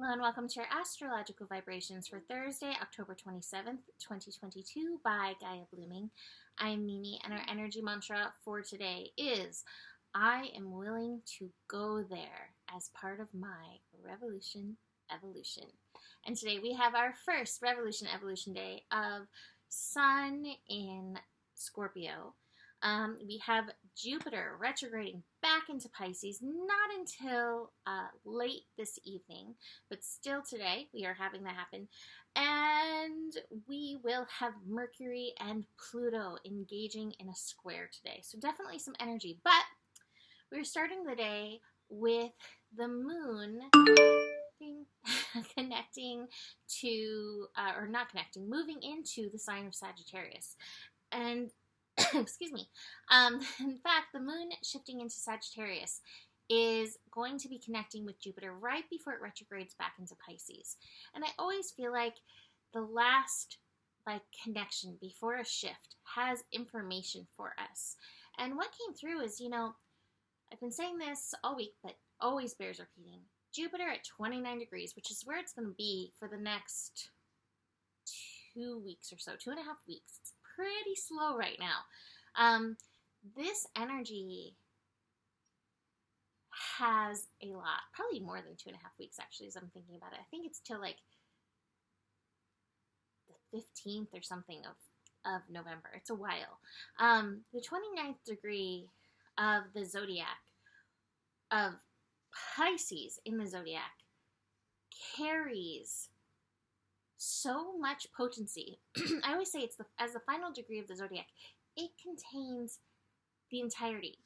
Hello and welcome to your astrological vibrations for Thursday, October 27th, 2022 by Gaia Blooming. I'm Mimi and our energy mantra for today is I am willing to go there as part of my revolution evolution. And today we have our first revolution evolution day of Sun in Scorpio. We have Jupiter retrograding back into Pisces, not until late this evening, but still today we are having that happen. And we will have Mercury and Pluto engaging in a square today. So definitely some energy. But we're starting the day with the moon connecting to, or not connecting, moving into the sign of Sagittarius. And excuse me. In fact, the moon shifting into Sagittarius is going to be connecting with Jupiter right before it retrogrades back into Pisces. And I always feel like the last connection before a shift has information for us. And what came through is, I've been saying this all week, but always bears repeating. Jupiter at 29 degrees, which is where it's going to be for the next 2 weeks or so, 2.5 weeks. It's pretty slow right now. This energy has a lot, probably more than 2.5 weeks actually, as I'm thinking about it. I think it's till like the 15th or something of November. It's a while. The 29th degree of the zodiac, of Pisces in the zodiac, carries so much potency. I always say it's as the final degree of the zodiac, it contains the entirety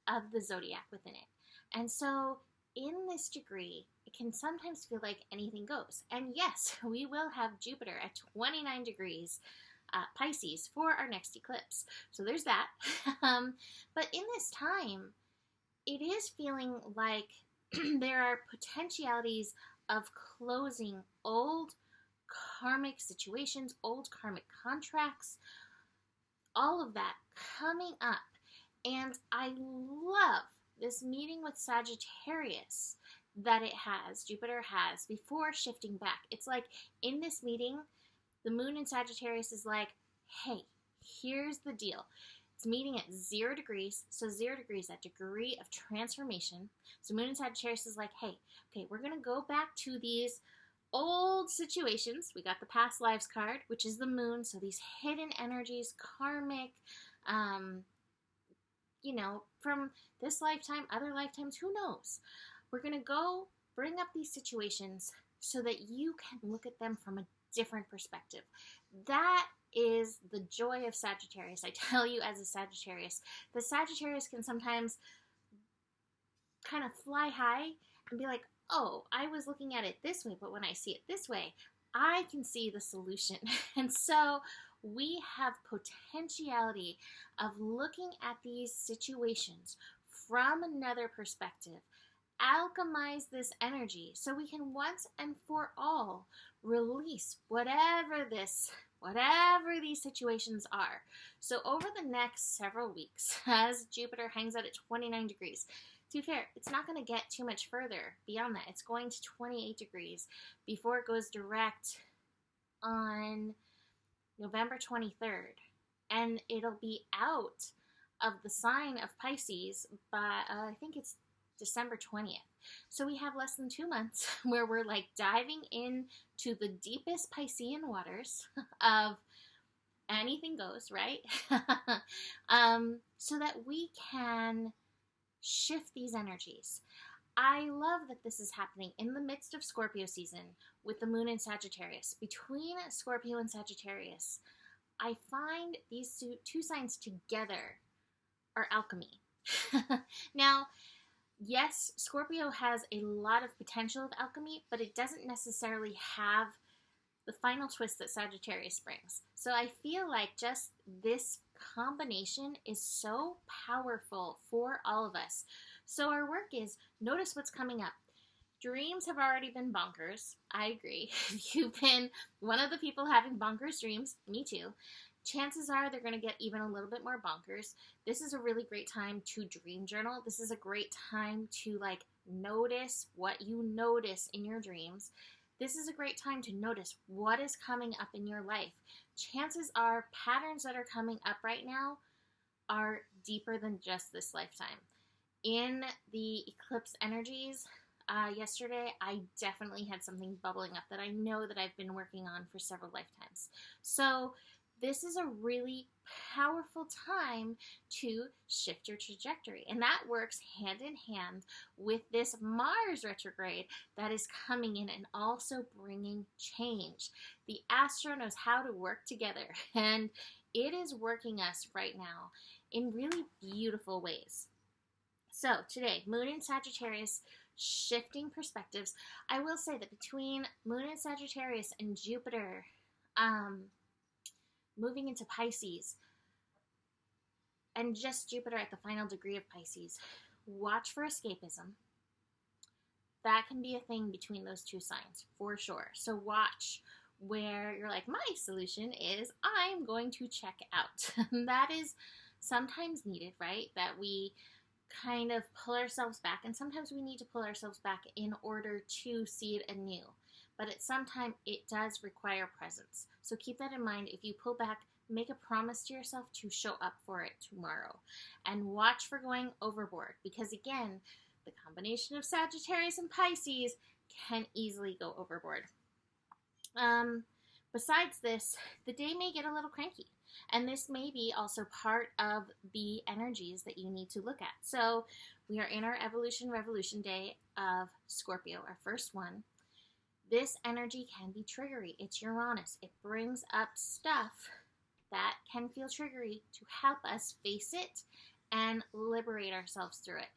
of the zodiac within it. And so in this degree, it can sometimes feel like anything goes. And yes, we will have Jupiter at 29 degrees Pisces for our next eclipse. So there's that. But in this time, it is feeling like there are potentialities of closing old karmic situations, old karmic contracts, all of that coming up. And I love this meeting with Sagittarius that Jupiter has, before shifting back. It's like in this meeting, the moon in Sagittarius is like, hey, here's the deal. It's meeting at 0 degrees, so 0 degrees, that degree of transformation. So moon in Sagittarius is like, hey, okay, we're going to go back to these old situations. We got the past lives card, which is the moon, so these hidden energies, karmic, from this lifetime, other lifetimes, who knows? We're going to go bring up these situations so that you can look at them from a different perspective. That is the joy of Sagittarius. I tell you, as a Sagittarius, the Sagittarius can sometimes kind of fly high and be like, oh, I was looking at it this way, but when I see it this way, I can see the solution. And so we have potentiality of looking at these situations from another perspective, alchemize this energy so we can once and for all release whatever these situations are. So over the next several weeks, as Jupiter hangs out at 29 degrees, to be fair, it's not going to get too much further beyond that. It's going to 28 degrees before it goes direct on November 23rd. And it'll be out of the sign of Pisces by, I think it's December 20th. So we have less than 2 months where we're like diving into the deepest Piscean waters of anything goes, right? So that we can shift these energies. I love that this is happening in the midst of Scorpio season with the moon in Sagittarius. Between Scorpio and Sagittarius, I find these two signs together are alchemy. Now, yes, Scorpio has a lot of potential of alchemy, but it doesn't necessarily have the final twist that Sagittarius brings. So I feel like just this combination is so powerful for all of us. So our work is notice what's coming up. Dreams have already been bonkers. I agree. If you've been one of the people having bonkers dreams, me too, chances are they're going to get even a little bit more bonkers. This is a really great time to dream journal. This is a great time to notice what you notice in your dreams. This is a great time to notice what is coming up in your life. Chances are patterns that are coming up right now are deeper than just this lifetime. In the eclipse energies, yesterday, I definitely had something bubbling up that I know that I've been working on for several lifetimes. So this is a really powerful time to shift your trajectory. And that works hand in hand with this Mars retrograde that is coming in and also bringing change. The astro knows how to work together, and it is working us right now in really beautiful ways. So today, Moon in Sagittarius, shifting perspectives. I will say that between Moon in Sagittarius and Jupiter moving into Pisces, and just Jupiter at the final degree of Pisces, watch for escapism. That can be a thing between those two signs, for sure. So watch where you're like, my solution is I'm going to check out. That is sometimes needed, right? That we kind of pull ourselves back, and sometimes we need to pull ourselves back in order to see it anew. But at some time, it does require presence. So keep that in mind. If you pull back, make a promise to yourself to show up for it tomorrow. And watch for going overboard, because again, the combination of Sagittarius and Pisces can easily go overboard. Besides this, the day may get a little cranky. And this may be also part of the energies that you need to look at. So we are in our Evolution Revolution day of Scorpio, our first one. This energy can be triggery. It's Uranus. It brings up stuff that can feel triggery to help us face it and liberate ourselves through it.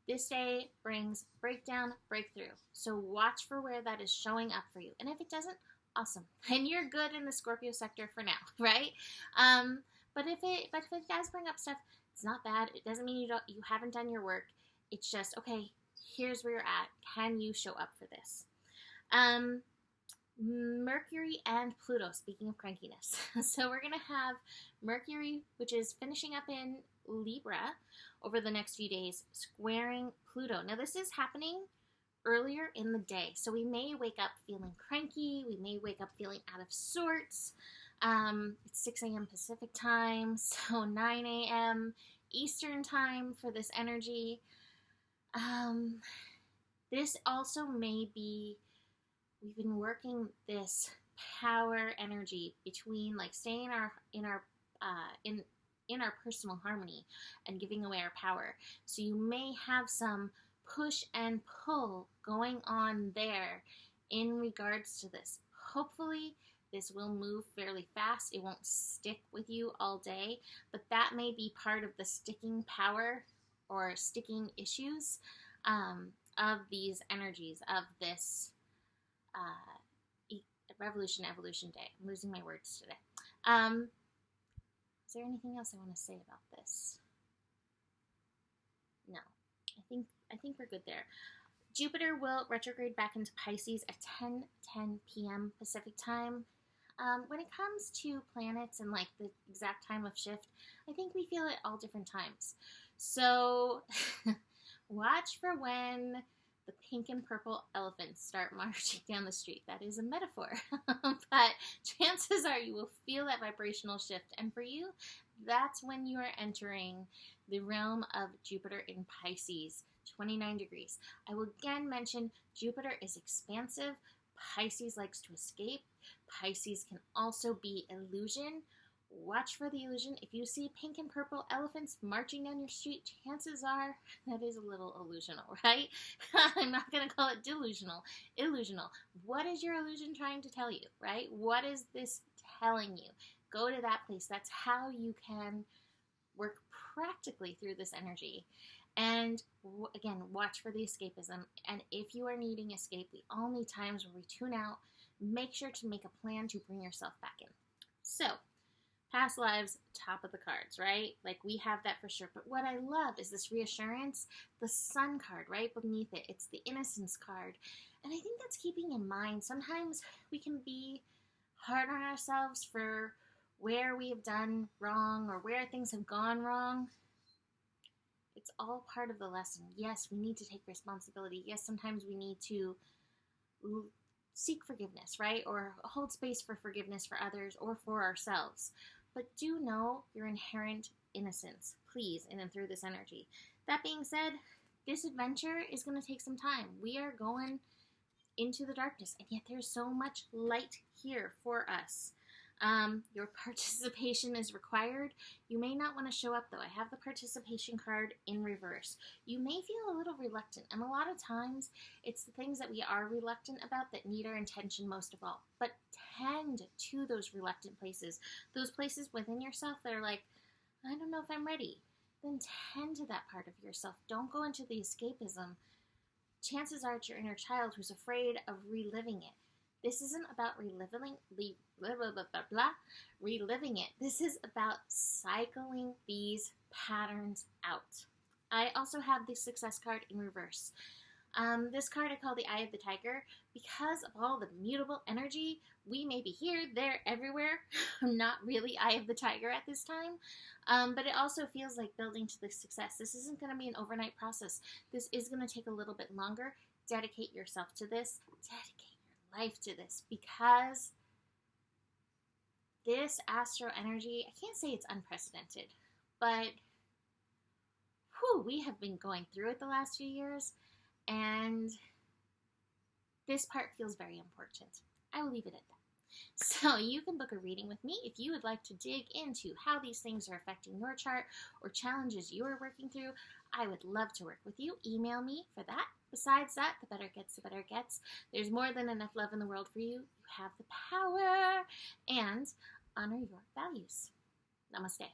This day brings breakdown, breakthrough. So watch for where that is showing up for you. And if it doesn't, awesome. And you're good in the Scorpio sector for now, right? But if it does bring up stuff, it's not bad. It doesn't mean you haven't done your work. It's just, okay, here's where you're at. Can you show up for this? Mercury and Pluto, speaking of crankiness. So we're going to have Mercury, which is finishing up in Libra over the next few days, squaring Pluto. Now this is happening earlier in the day, so we may wake up feeling cranky, we may wake up feeling out of sorts. It's 6 a.m. Pacific time, so 9 a.m. Eastern time for this energy. This also may be, we've been working this power energy between like staying in our personal harmony and giving away our power. So you may have some push and pull going on there in regards to this. Hopefully this will move fairly fast. It won't stick with you all day, but that may be part of the sticking power or sticking issues of these energies of this Revolution Evolution Day. I'm losing my words today. Is there anything else I want to say about this? No. I think we're good there. Jupiter will retrograde back into Pisces at 10:10 p.m. Pacific time. When it comes to planets and like the exact time of shift, I think we feel it all different times. So watch for when the pink and purple elephants start marching down the street. That is a metaphor. But chances are you will feel that vibrational shift. And for you, that's when you are entering the realm of Jupiter in Pisces, 29 degrees. I will again mention Jupiter is expansive. Pisces likes to escape. Pisces can also be illusion. Watch for the illusion. If you see pink and purple elephants marching down your street, chances are that is a little illusional, right? I'm not going to call it delusional. Illusional. What is your illusion trying to tell you, right? What is this telling you? Go to that place. That's how you can work practically through this energy. And again, watch for the escapism. And if you are needing escape, the only times where we tune out, make sure to make a plan to bring yourself back in. So, past lives, top of the cards, right? Like we have that for sure. But what I love is this reassurance, the Sun card right beneath it. It's the Innocence card. And I think that's keeping in mind. Sometimes we can be hard on ourselves for where we have done wrong or where things have gone wrong. It's all part of the lesson. Yes, we need to take responsibility. Yes, sometimes we need to seek forgiveness, right? Or hold space for forgiveness for others or for ourselves. But do know your inherent innocence, please, in and through this energy. That being said, this adventure is going to take some time. We are going into the darkness, and yet there's so much light here for us. Your participation is required. You may not want to show up, though. I have the participation card in reverse. You may feel a little reluctant, and a lot of times it's the things that we are reluctant about that need our attention most of all. But tend to those reluctant places, those places within yourself that are like, I don't know if I'm ready. Then tend to that part of yourself. Don't go into the escapism. Chances are it's your inner child who's afraid of reliving it. This isn't about reliving it. This is about cycling these patterns out. I also have the success card in reverse. This card I call the Eye of the Tiger because of all the mutable energy. We may be here, there, everywhere. I'm not really Eye of the Tiger at this time. But it also feels like building to the success. This isn't going to be an overnight process. This is going to take a little bit longer. Dedicate yourself to this. Dedicate your life to this, because this astro energy, I can't say it's unprecedented, but we have been going through it the last few years, and this part feels very important. I will leave it at that. So you can book a reading with me if you would like to dig into how these things are affecting your chart or challenges you are working through. I would love to work with you. Email me for that. Besides that, the better it gets, the better it gets. There's more than enough love in the world for you. You have the power, and honor your values. Namaste.